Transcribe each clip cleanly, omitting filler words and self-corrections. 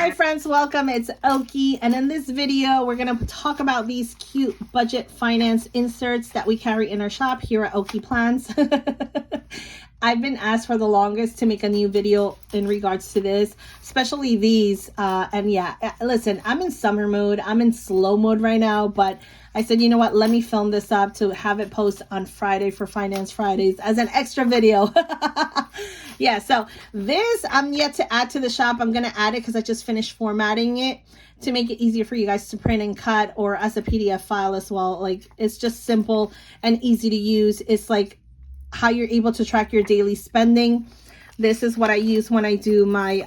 Hi friends, welcome. It's Oki, and in this video we're going to talk about these cute budget finance inserts that we carry in our shop here at Oki Plans. I've been asked for the longest to make a new video in regards to this, especially these. And yeah, listen, I'm in summer mode. I'm in slow mode right now, but I said, you know what, let me film this up to have it post on Friday for Finance Fridays as an extra video. Yeah, so this I'm yet to add to the shop. I'm going to add it because I just finished formatting it to make it easier for you guys to print and cut, or as a PDF file as well. Like, it's just simple and easy to use. It's like how you're able to track your daily spending. This is what I use when I do my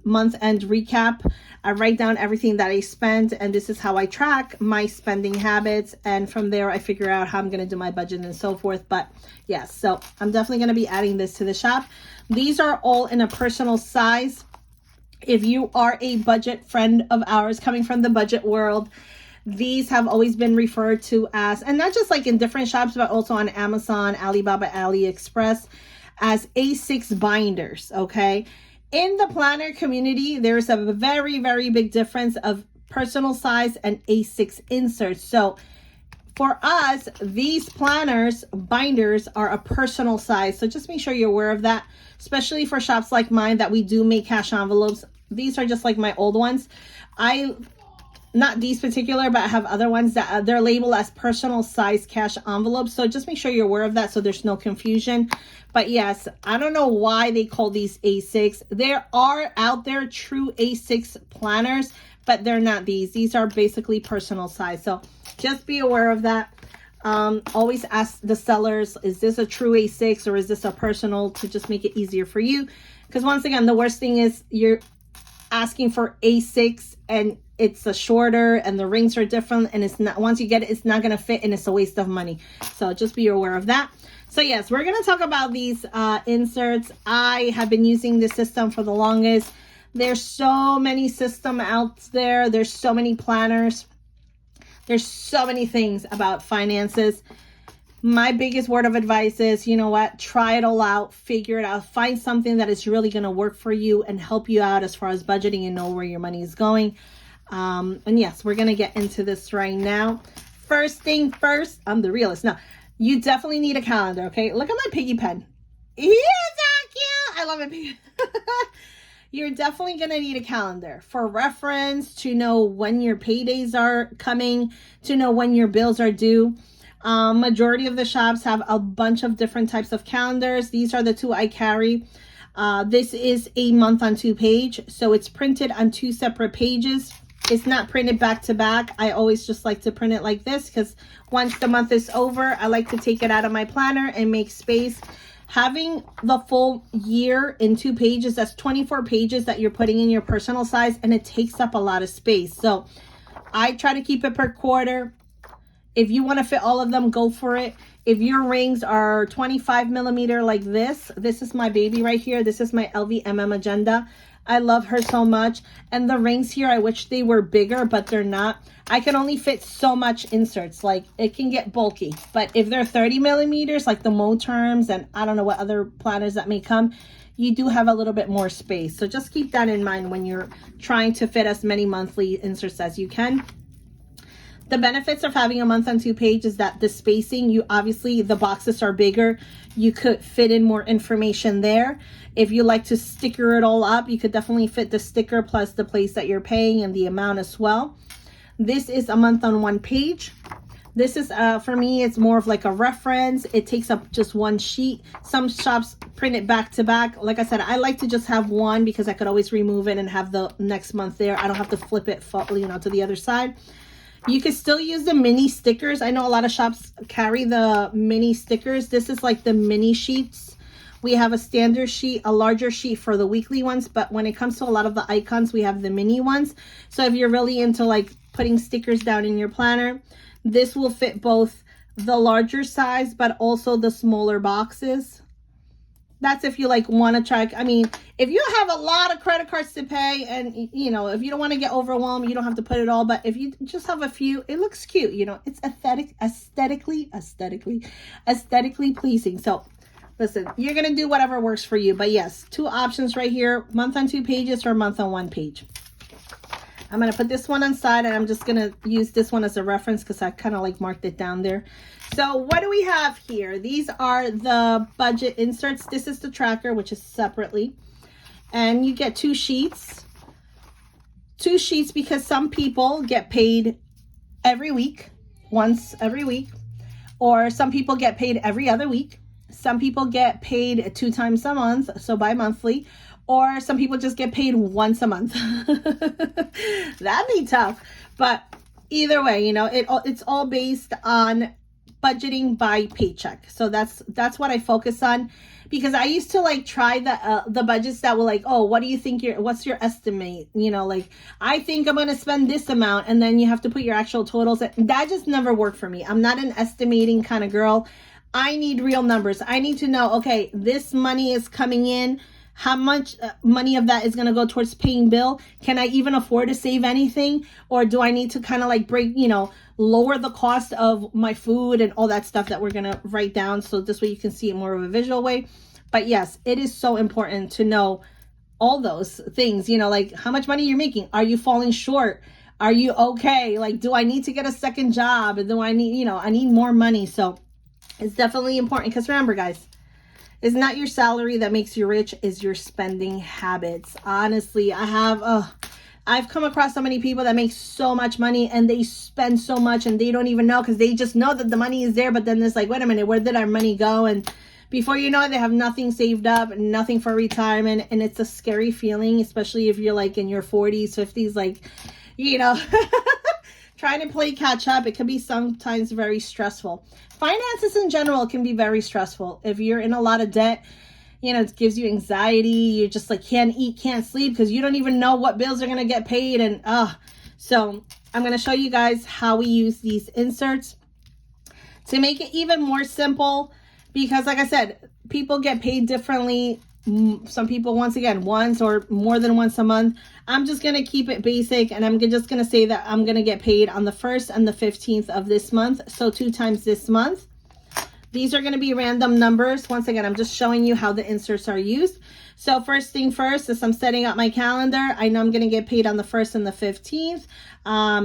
month-end recap. I write down everything that I spend, and this is how I track my spending habits. And from there, I figure out how I'm going to do my budget and so forth. But yes, so I'm definitely going to be adding this to the shop. These are all in a personal size. If you are a budget friend of ours coming from the budget world, these have always been referred to as, and not just like in different shops, but also on Amazon, Alibaba, AliExpress, as A6 binders, okay? In the planner community, there's a very, very big difference of personal size and A6 inserts. So for us, these planners, binders, are a personal size. So just make sure you're aware of that, especially for shops like mine that we do make cash envelopes. These are just like my old ones. Not these particular, but I have other ones that they're labeled as personal size cash envelopes. So just make sure you're aware of that so there's no confusion. But yes, I don't know why they call these A6. There are out there true A6 planners, but they're not these. These are basically personal size. So just be aware of that. Always ask the sellers, is this a true A6 or is this a personal, to just make it easier for you? Because once again, the worst thing is you're asking for A6 and it's a shorter and the rings are different, and it's not, once you get it, it's not going to fit and it's a waste of money. So just be aware of that. So yes, we're going to talk about these inserts. I have been using this system for the longest. There's so many systems out there. There's so many planners. There's so many things about finances. My biggest word of advice is, you know what, try it all out, figure it out, find something that is really going to work for you and help you out as far as budgeting and know where your money is going. And yes, we're going to get into this right now. First thing first, I'm the realist. Now, you definitely need a calendar, okay? Look at my piggy pen. He is so cute. I love it. You're definitely going to need a calendar for reference, to know when your paydays are coming, to know when your bills are due. Majority of the shops have a bunch of different types of calendars. These are the two I carry. This is a month on 2 page, so it's printed on 2 separate pages. It's not printed back to back. I always just like to print it like this because once the month is over, I like to take it out of my planner and make space. Having the full year in 2 pages, that's 24 pages that you're putting in your personal size, and it takes up a lot of space. So I try to keep it per quarter. If you want to fit all of them, go for it. If your rings are 25 millimeter like this is my baby right here. This is my LVMM Agenda. I love her so much. And the rings here, I wish they were bigger, but they're not. I can only fit so much inserts. Like, it can get bulky. But if they're 30 millimeters, like the Moterms and I don't know what other planners that may come, you do have a little bit more space. So just keep that in mind when you're trying to fit as many monthly inserts as you can. The benefits of having a month on 2 page is that the spacing, you obviously, the boxes are bigger. You could fit in more information there. If you like to sticker it all up, you could definitely fit the sticker plus the place that you're paying and the amount as well. This is a month on 1 page. This is, for me, it's more of like a reference. It takes up just 1 sheet. Some shops print it back to back. Like I said, I like to just have one because I could always remove it and have the next month there. I don't have to flip it, you know, to the other side. You can still use the mini stickers. I know a lot of shops carry the mini stickers. This is like the mini sheets. We have a standard sheet, a larger sheet for the weekly ones, but when it comes to a lot of the icons, we have the mini ones. So if you're really into like putting stickers down in your planner, this will fit both the larger size, but also the smaller boxes. That's if you like want to track. I mean, if you have a lot of credit cards to pay and, you know, if you don't want to get overwhelmed, you don't have to put it all. But if you just have a few, it looks cute. You know, it's aesthetically pleasing. So listen, you're going to do whatever works for you. But yes, 2 options right here, month on 2 pages or month on 1 page. I'm going to put this one on side, and I'm just going to use this one as a reference because I kind of like marked it down there. So what do we have here? These are the budget inserts. This is the tracker, which is separately. And you get 2 sheets. 2 sheets because some people get paid every week, once every week. Or some people get paid every other week. Some people get paid 2 times a month, so bi-monthly. Or some people just get paid once a month. That'd be tough. But either way, you know, it's all based on budgeting by paycheck. So that's what I focus on, because I used to like try the budgets that were like, oh, what do you think what's your estimate? You know, like, I think I'm going to spend this amount, and then you have to put your actual totals. That just never worked for me. I'm not an estimating kind of girl. I need real numbers. I need to know, okay, this money is coming in. How much money of that is going to go towards paying bill? Can I even afford to save anything? Or do I need to kind of like break, you know, lower the cost of my food and all that stuff that we're going to write down? So this way you can see it more of a visual way. But yes, it is so important to know all those things, you know, like how much money you're making. Are you falling short? Are you okay? Like, do I need to get a second job? Do I need, you know, I need more money. So it's definitely important, because remember, guys, it's not your salary that makes you rich, is your spending habits. Honestly, I've come across so many people that make so much money and they spend so much and they don't even know, because they just know that the money is there. But then it's like, wait a minute, where did our money go? And before you know it, they have nothing saved up, nothing for retirement. And it's a scary feeling, especially if you're like in your 40s, 50s, like, you know, trying to play catch up. It can be sometimes very stressful. Finances in general can be very stressful. If you're in a lot of debt, you know, it gives you anxiety. You just like can't eat, can't sleep, because you don't even know what bills are going to get paid. And so I'm going to show you guys how we use these inserts to make it even more simple, because like I said, people get paid differently. Some people, once again, once or more than once a month. I'm just going to keep it basic, and I'm just going to say that I'm going to get paid on the 1st and the 15th of this month. So 2 times this month. These are going to be random numbers. Once again, I'm just showing you how the inserts are used. So first thing first, as I'm setting up my calendar, I know I'm going to get paid on the 1st and the 15th.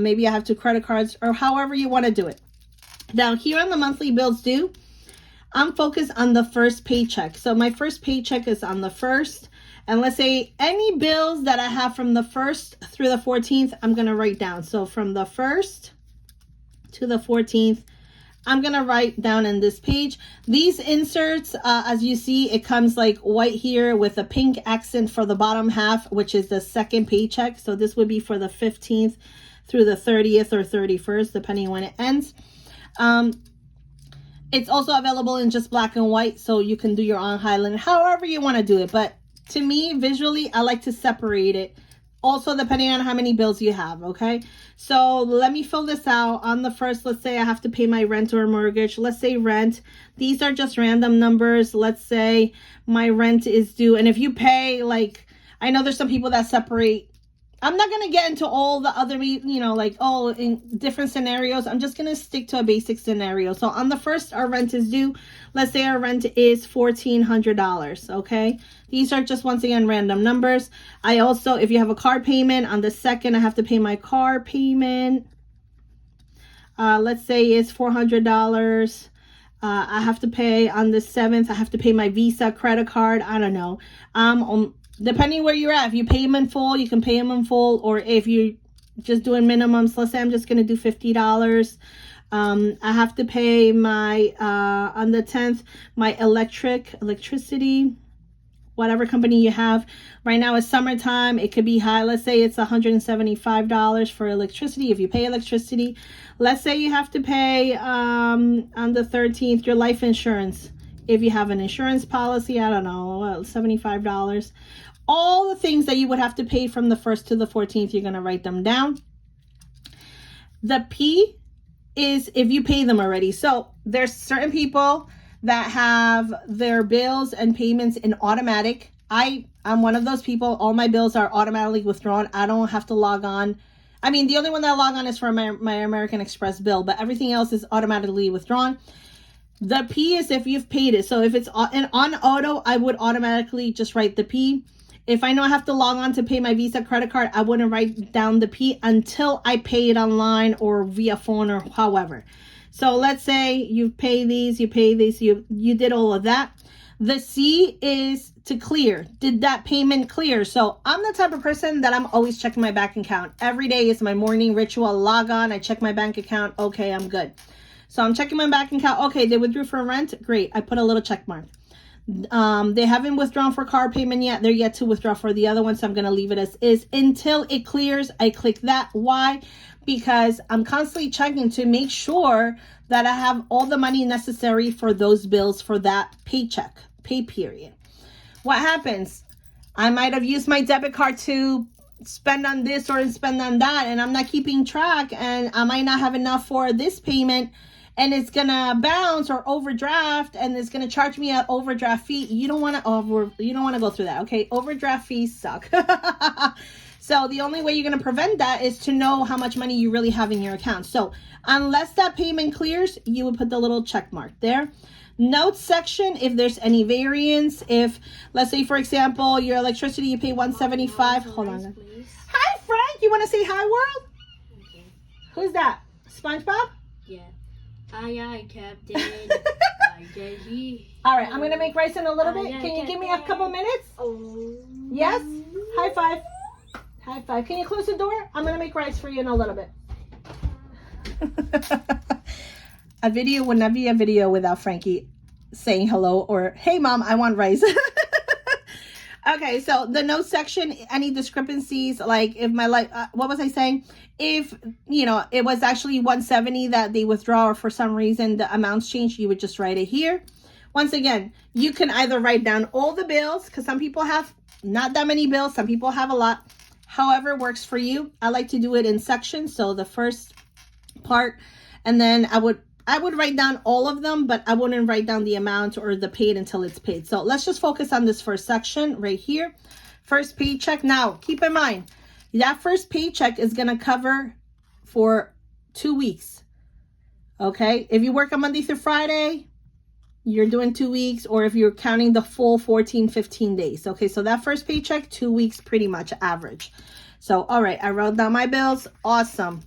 Maybe I have 2 credit cards, or however you want to do it. Now here on the monthly bills due, I'm focused on the first paycheck. So my first paycheck is on the 1st. And let's say any bills that I have from the 1st through the 14th, I'm going to write down. So from the 1st to the 14th, I'm going to write down in this page. These inserts, as you see, it comes like white here with a pink accent for the bottom half, which is the second paycheck. So this would be for the 15th through the 30th or 31st, depending when it ends. It's also available in just black and white, so you can do your own highlight, however you want to do it. But to me, visually, I like to separate it. Also, depending on how many bills you have, okay? So let me fill this out. On the 1st, let's say I have to pay my rent or mortgage. Let's say rent. These are just random numbers. Let's say my rent is due. And if you pay, like, I know there's some people that separate. I'm not going to get into all the other, you know, like, oh, in different scenarios. I'm just going to stick to a basic scenario. So on the 1st, our rent is due. Let's say our rent is $1,400, okay? These are just, once again, random numbers. I also, if you have a car payment, on the 2nd, I have to pay my car payment. Let's say it's $400. I have to pay on the 7th. I have to pay my Visa credit card. I don't know. Depending where you're at, if you pay them in full, you can pay them in full. Or if you're just doing minimums, let's say I'm just going to do $50. I have to pay my, on the 10th, my electricity, whatever company you have. Right now it's summertime. It could be high. Let's say it's $175 for electricity if you pay electricity. Let's say you have to pay on the 13th your life insurance. If you have an insurance policy, I don't know, $75. All the things that you would have to pay from the 1st to the 14th, you're going to write them down. The P is if you pay them already. So there's certain people that have their bills and payments in automatic. I'm one of those people. All my bills are automatically withdrawn. I don't have to log on. I mean, the only one that I log on is for my American Express bill, but everything else is automatically withdrawn. The P is if you've paid it. So if it's on auto, I would automatically just write the P. If I know I have to log on to pay my Visa credit card, I wouldn't write down the P until I pay it online or via phone or however. So let's say you pay these, you did all of that. The C is to clear. Did that payment clear? So I'm the type of person that I'm always checking my bank account. Every day is my morning ritual. Log on, I check my bank account. Okay, I'm good. So I'm checking my bank account. Okay, they withdrew for rent. Great. I put a little check mark. They haven't withdrawn for car payment yet. They're yet to withdraw for the other one. So I'm going to leave it as is until it clears. I click that. Why? Because I'm constantly checking to make sure that I have all the money necessary for those bills for that paycheck, pay period. What happens? I might have used my debit card to spend on this or spend on that, and I'm not keeping track, and I might not have enough for this payment, and it's gonna bounce or overdraft, and it's gonna charge me an overdraft fee. You don't want to go through that. Okay, overdraft fees suck. So the only way you're going to prevent that is to know how much money you really have in your account. So unless that payment clears, you would put the little check mark there. Notes section, if there's any variance, if let's say for example your electricity you pay $175. Hold on. Hi Frank, you want to say hi world? Okay. Who's that? SpongeBob? Yeah. Aye, Captain. All right, I'm going to make rice in a little bit. Can you give me a couple minutes? Yes? High five. High five. Can you close the door? I'm going to make rice for you in a little bit. A video would not be a video without Frankie saying hello or, hey, Mom, I want rice. Okay, so the notes section, any discrepancies, like if my what was I saying? If, you know, it was actually 170 that they withdraw or for some reason the amounts changed, you would just write it here. Once again, you can either write down all the bills because some people have not that many bills. Some people have a lot. However works for you. I like to do it in sections. So the first part, and then I would write down all of them, but I wouldn't write down the amount or the paid until it's paid. So let's just focus on this first section right here. First paycheck. Now, keep in mind, that first paycheck is going to cover for 2 weeks. Okay? If you work on Monday through Friday, you're doing 2 weeks, or if you're counting the full 14, 15 days. Okay, so that first paycheck, 2 weeks pretty much average. So, all right, I wrote down my bills. Awesome.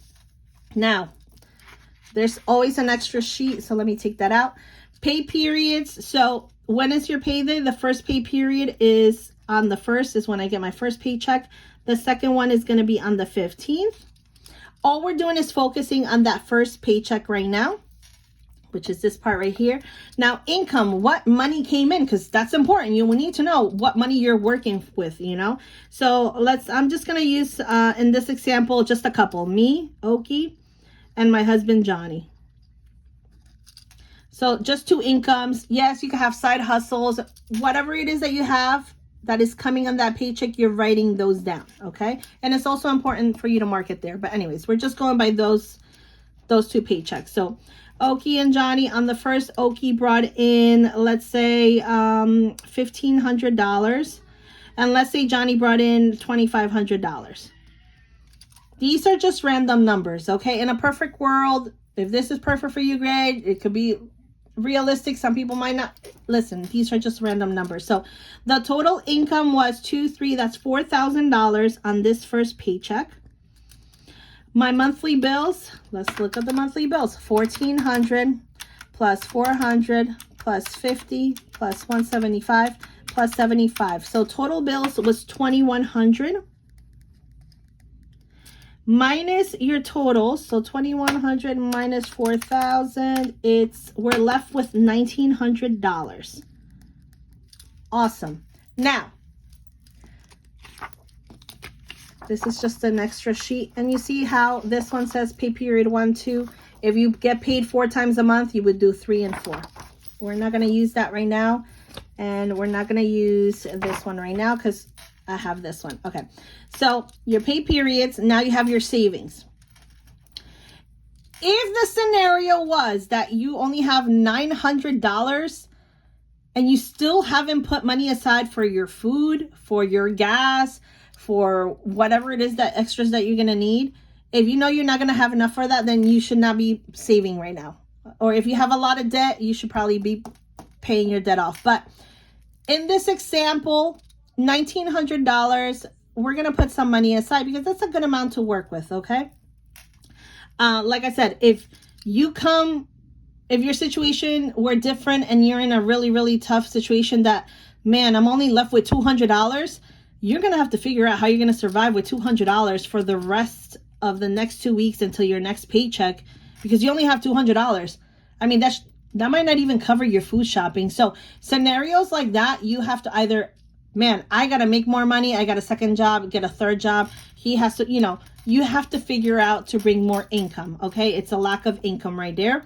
Now, there's always an extra sheet, so let me take that out. Pay periods. So when is your payday? The first pay period is on the 1st is when I get my first paycheck. The second one is going to be on the 15th. All we're doing is focusing on that first paycheck right now, which is this part right here. Now, income, what money came in, because that's important. You will need to know what money you're working with, you know. So I'm just going to use, in this example, just a couple. Me, Oki, and my husband, Johnny. So just 2 incomes. Yes, you can have side hustles. Whatever it is that you have that is coming on that paycheck, you're writing those down, okay? And it's also important for you to mark it there. But anyways, we're just going by those 2 paychecks. So Oki and Johnny, on the first, Oki brought in, let's say, $1,500. And let's say Johnny brought in $2,500. These are just random numbers, okay? In a perfect world, if this is perfect for you, Greg, it could be realistic. Some people might not. Listen, these are just random numbers. So the total income was that's $4,000 on this first paycheck. My monthly bills, let's look at the monthly bills. $1,400 plus $400 plus $50 plus $175 plus $75. So total bills was $2,100. Minus your total, so 2,100 minus 4,000, we're left with $1,900. Awesome. Now, this is just an extra sheet, and you see how this one says pay period 1, 2. If you get paid 4 times a month, you would do 3 and 4. We're not going to use that right now, and we're not going to use this one right now because I have this one. Okay, so your pay periods, now you have your savings. If the scenario was that you only have $900 and you still haven't put money aside for your food, for your gas, for whatever it is that extras that you're going to need, if you know you're not going to have enough for that, then you should not be saving right now. Or if you have a lot of debt, you should probably be paying your debt off. But in this example, $1,900. We're going to put some money aside because that's a good amount to work with, okay? Like I said, if your situation were different and you're in a really, really tough situation that, man, I'm only left with $200, you're going to have to figure out how you're going to survive with $200 for the rest of the next 2 weeks until your next paycheck, because you only have $200. I mean, that might not even cover your food shopping. So scenarios like that, you have to either, man, I got to make more money. I got a second job, get a third job. He has to, you have to figure out to bring more income. Okay. It's a lack of income right there.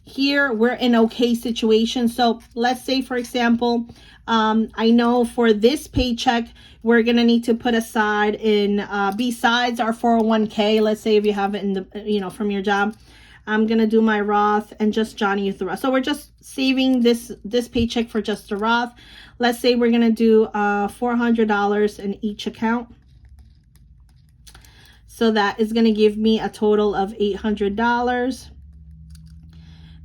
Here, we're in okay situation. So let's say, for example, I know for this paycheck, we're going to need to put aside besides our 401k, let's say if you have it in the, from your job, I'm going to do my Roth and just Johnny with the Roth. So we're just saving this paycheck for just the Roth. Let's say we're going to do $400 in each account. So that is going to give me a total of $800.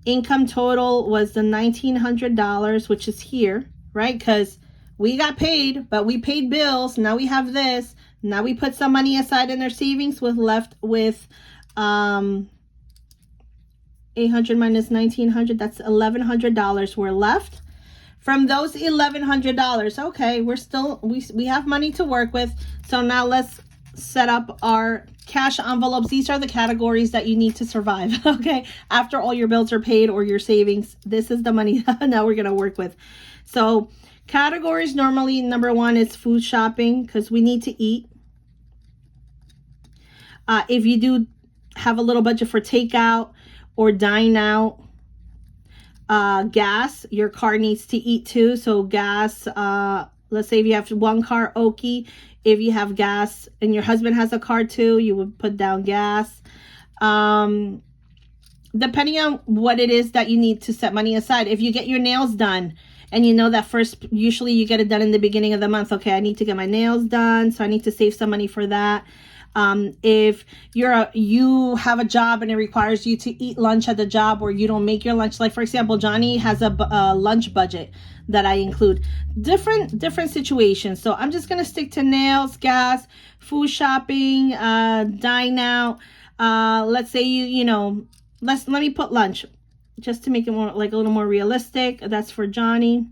Income total was the $1,900, which is here, right? Because we got paid, but we paid bills. Now we have this. Now we put some money aside in our savings left with 800 minus 1,900. That's $1,100 we're left. From those $1,100, okay, we have money to work with. So now let's set up our cash envelopes. These are the categories that you need to survive. Okay. After all your bills are paid or your savings, this is the money that now we're going to work with. So categories, normally number one is food shopping because we need to eat. If you do have a little budget for takeout or dine out, gas, your car needs to eat too. So gas, let's say if you have one car, Okie. If you have gas and your husband has a car too, you would put down gas. Depending on what it is that you need to set money aside. If you get your nails done and you know that usually you get it done in the beginning of the month. Okay, I need to get my nails done, so I need to save some money for that. If you have a job and it requires you to eat lunch at the job, or you don't make your lunch, like for example, Johnny has a lunch budget that I include. Different situations. So I'm just gonna stick to nails, gas, food shopping, dine out. Let's say let me put lunch just to make it more like a little more realistic. That's for Johnny.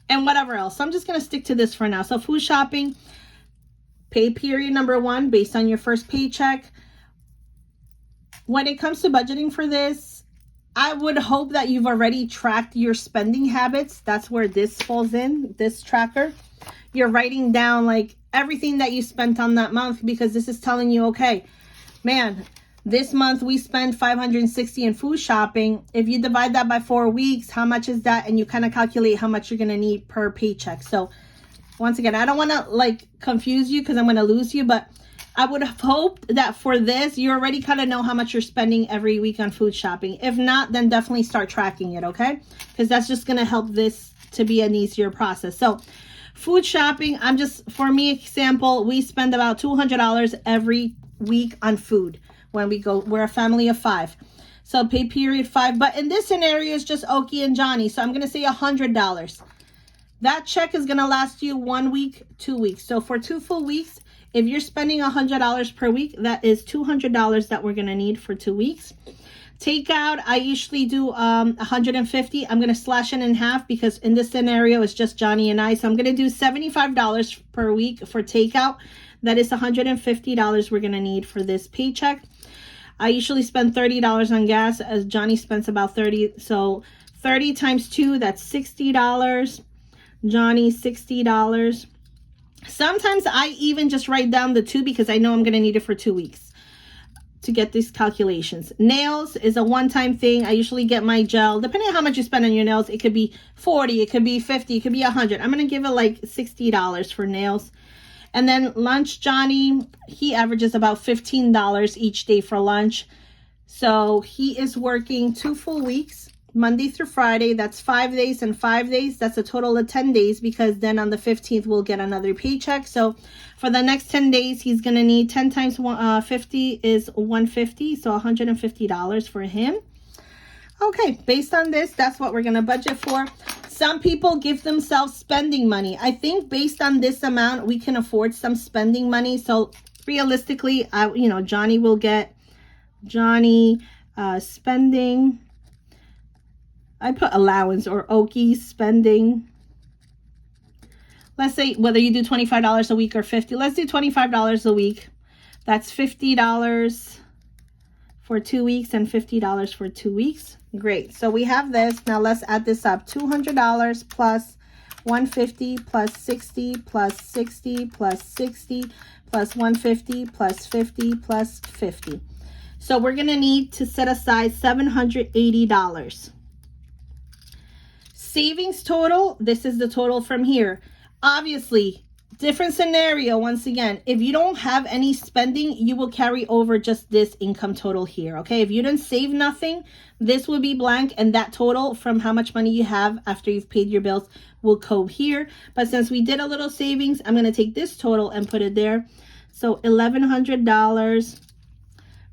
And whatever else. So I'm just gonna stick to this for now. So food shopping. Pay period number one based on your first paycheck. When it comes to budgeting for this, I would hope that you've already tracked your spending habits. That's where this falls in, this tracker. You're writing down like everything that you spent on that month, because this is telling you, okay, man, this month we spent $560 in food shopping. If you divide that by 4 weeks, how much is that? And you kind of calculate how much you're going to need per paycheck. So once again, I don't want to like confuse you because I'm going to lose you, but I would have hoped that for this, you already kind of know how much you're spending every week on food shopping. If not, then definitely start tracking it, okay? Because that's just going to help this to be an easier process. So food shopping, for me, example, we spend about $200 every week on food when we go. We're a family of 5. So pay period 5. But in this scenario, it's just Okie and Johnny. So I'm going to say $100. That check is going to last you 1 week, 2 weeks. So for 2 full weeks, if you're spending $100 per week, that is $200 that we're going to need for 2 weeks. Takeout, I usually do $150. I'm going to slash it in half because in this scenario, it's just Johnny and I. So I'm going to do $75 per week for takeout. That is $150 we're going to need for this paycheck. I usually spend $30 on gas, as Johnny spends about $30. So 30 times 2, that's $60. Johnny, $60. Sometimes I even just write down the 2 because I know I'm going to need it for 2 weeks to get these calculations. Nails is a one-time thing. I usually get my gel. Depending on how much you spend on your nails, it could be $40, it could be $50, it could be $100. I'm going to give it like $60 for nails. And then lunch, Johnny, he averages about $15 each day for lunch. So he is working 2 full weeks. Monday through Friday, that's 5 days and 5 days. That's a total of 10 days because then on the 15th, we'll get another paycheck. So for the next 10 days, he's going to need 10 times 50 is $150. So $150 for him. Okay, based on this, that's what we're going to budget for. Some people give themselves spending money. I think based on this amount, we can afford some spending money. So realistically, Johnny will get spending. I put allowance or Okie spending. Let's say whether you do $25 a week or $50. Let's do $25 a week. That's $50 for 2 weeks and $50 for 2 weeks. Great. So we have this. Now let's add this up. $200 plus $150 plus $60 plus $60 plus $60 plus $150 plus $50 plus $50. So we're going to need to set aside $780. Savings total, this is the total from here. Obviously, different scenario once again. If you don't have any spending, you will carry over just this income total here, okay? If you didn't save nothing, this will be blank, and that total from how much money you have after you've paid your bills will go here. But since we did a little savings, I'm going to take this total and put it there. So $1,100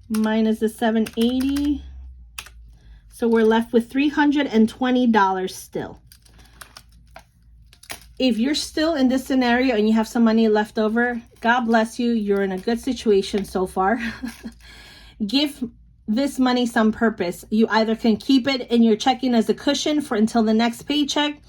minus the $780. So we're left with $320 still. If you're still in this scenario and you have some money left over, God bless you. You're in a good situation so far. Give this money some purpose. You either can keep it in your checking as a cushion for until the next paycheck,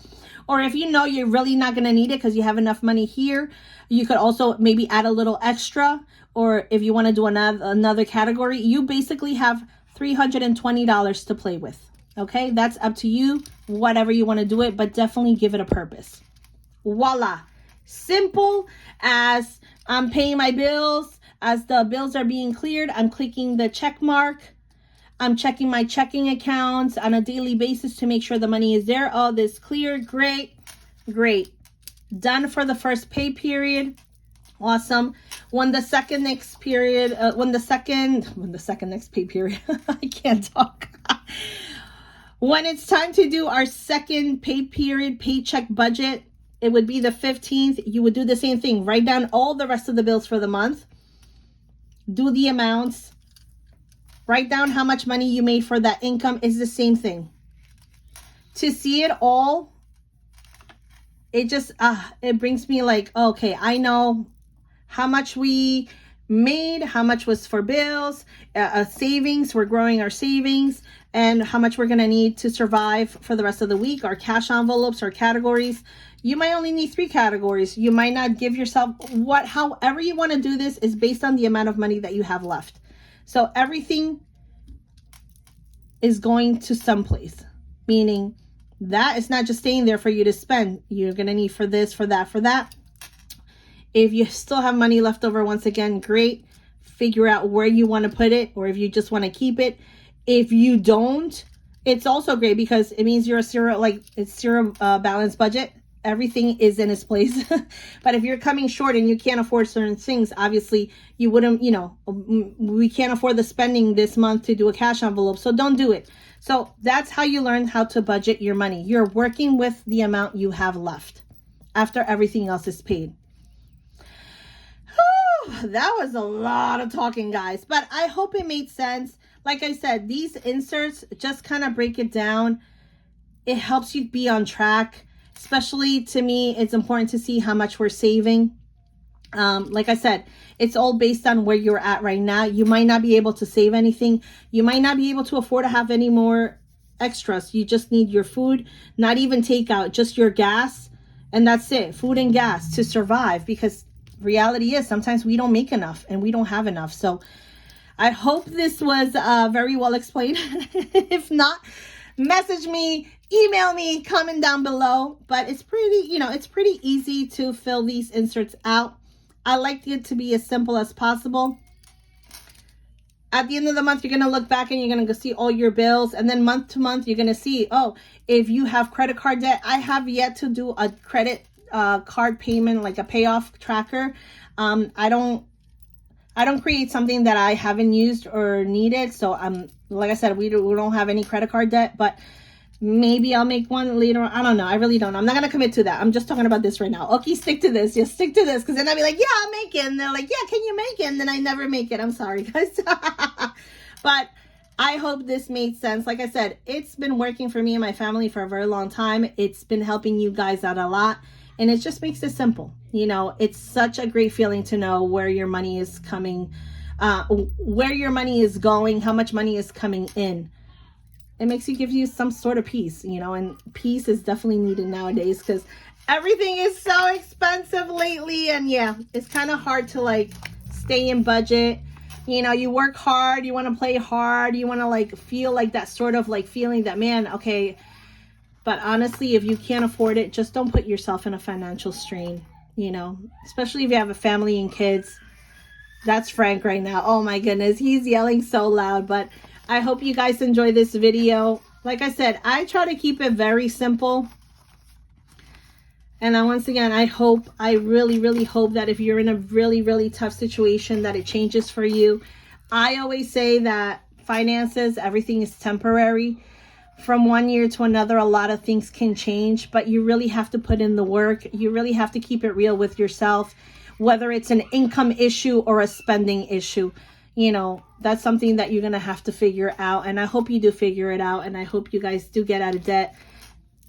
or if you know you're really not going to need it because you have enough money here, you could also maybe add a little extra. Or if you want to do another category, you basically have $320 to play with. Okay, that's up to you, whatever you want to do it, but definitely give it a purpose. Voila. Simple as I'm paying my bills. As the bills are being cleared, I'm clicking the check mark. I'm checking my checking accounts on a daily basis to make sure the money is there. Oh, this cleared. Great. Great. Done for the first pay period. Awesome. When the second next period, when the second next pay period, I can't talk. When it's time to do our second pay period paycheck budget, it would be the 15th. You would do the same thing. Write down all the rest of the bills for the month. Do the amounts. Write down how much money you made for that income. Is the same thing. To see it all, it just, it brings me like, okay, I know how much we made, how much was for bills, savings, we're growing our savings, and how much we're going to need to survive for the rest of the week, our cash envelopes, our categories. You might only need 3 categories. You might not give yourself however you want to do this is based on the amount of money that you have left. So everything is going to someplace, meaning that it's not just staying there for you to spend. You're going to need for this, for that, for that. If you still have money left over, once again, great. Figure out where you want to put it, or if you just want to keep it. If you don't, it's also great because it means you're a zero balance budget. Everything is in its place. But if you're coming short and you can't afford certain things, obviously you wouldn't, we can't afford the spending this month to do a cash envelope. So don't do it. So that's how you learn how to budget your money. You're working with the amount you have left after everything else is paid. That was a lot of talking, guys, but I hope it made sense. Like I said, these inserts just kind of break it down. It helps you be on track. Especially to me, it's important to see how much we're saving. Like I said, it's all based on where you're at right now. You might not be able to save anything. You might not be able to afford to have any more extras. You just need your food, not even takeout, just your gas. And that's it, food and gas to survive, because reality is sometimes we don't make enough and we don't have enough. So I hope this was very well explained. If not, message me, email me, comment down below. But it's pretty, it's pretty easy to fill these inserts out. I like it to be as simple as possible. At the end of the month, you're going to look back and you're going to go see all your bills. And then month to month, you're going to see, oh, if you have credit card debt. I have yet to do a credit card payment, like a payoff tracker. I don't create something that I haven't used or needed. So like I said, we don't have any credit card debt, but maybe I'll make one later on. I don't know. I really don't know. I'm not going to commit to that. I'm just talking about this right now. Okay, stick to this. Just stick to this. Because then I'll be like, yeah, I'll make it. And they're like, yeah, can you make it? And then I never make it. I'm sorry, guys. But I hope this made sense. Like I said, it's been working for me and my family for a very long time. It's been helping you guys out a lot. And it just makes it simple. You know, it's such a great feeling to know where your money is coming, where your money is going, how much money is coming in. It makes you give you some sort of peace, you know, and peace is definitely needed nowadays because everything is so expensive lately. And yeah, it's kind of hard to like stay in budget. You know, you work hard, you want to play hard, you want to like feel like that sort of like feeling that, man, okay. But honestly, if you can't afford it, just don't put yourself in a financial strain, you know, especially if you have a family and kids. That's Frank right now. Oh my goodness, he's yelling so loud. But I hope you guys enjoy this video. Like I said, I try to keep it very simple. And once again, I really, really hope that if you're in a really, really tough situation, that it changes for you. I always say that finances, everything is temporary. From one year to another, a lot of things can change, but you really have to put in the work. You really have to keep it real with yourself, whether it's an income issue or a spending issue. You know, that's something that you're going to have to figure out. And I hope you do figure it out. And I hope you guys do get out of debt.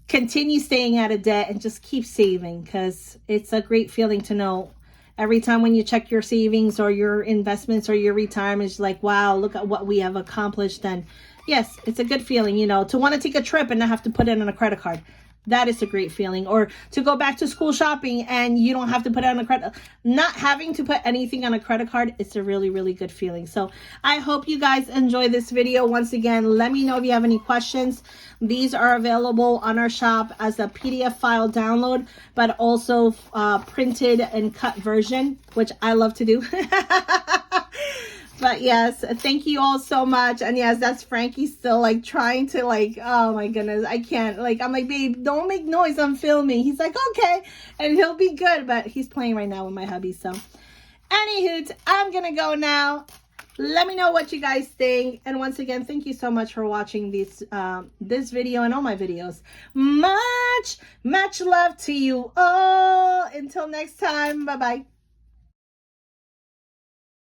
Continue staying out of debt and just keep saving, because it's a great feeling to know every time when you check your savings or your investments or your retirement, it's like, wow, look at what we have accomplished. And yes, it's a good feeling, you know, to want to take a trip and not have to put it on a credit card. That is a great feeling. Or to go back to school shopping and you don't have to put it on a credit, not having to put anything on a credit card. It's a really, really good feeling. So I hope you guys enjoy this video. Once again, let me know if you have any questions. These are available on our shop as a PDF file download, but also printed and cut version, which I love to do. But yes, thank you all so much. And yes, that's Frankie still like trying to like, oh my goodness, I can't. Like, I'm like, babe, don't make noise, I'm filming. He's like, okay. And he'll be good, but he's playing right now with my hubby. So anywho, I'm going to go now. Let me know what you guys think. And once again, thank you so much for watching this video and all my videos. Much love to you all. Until next time. Bye-bye.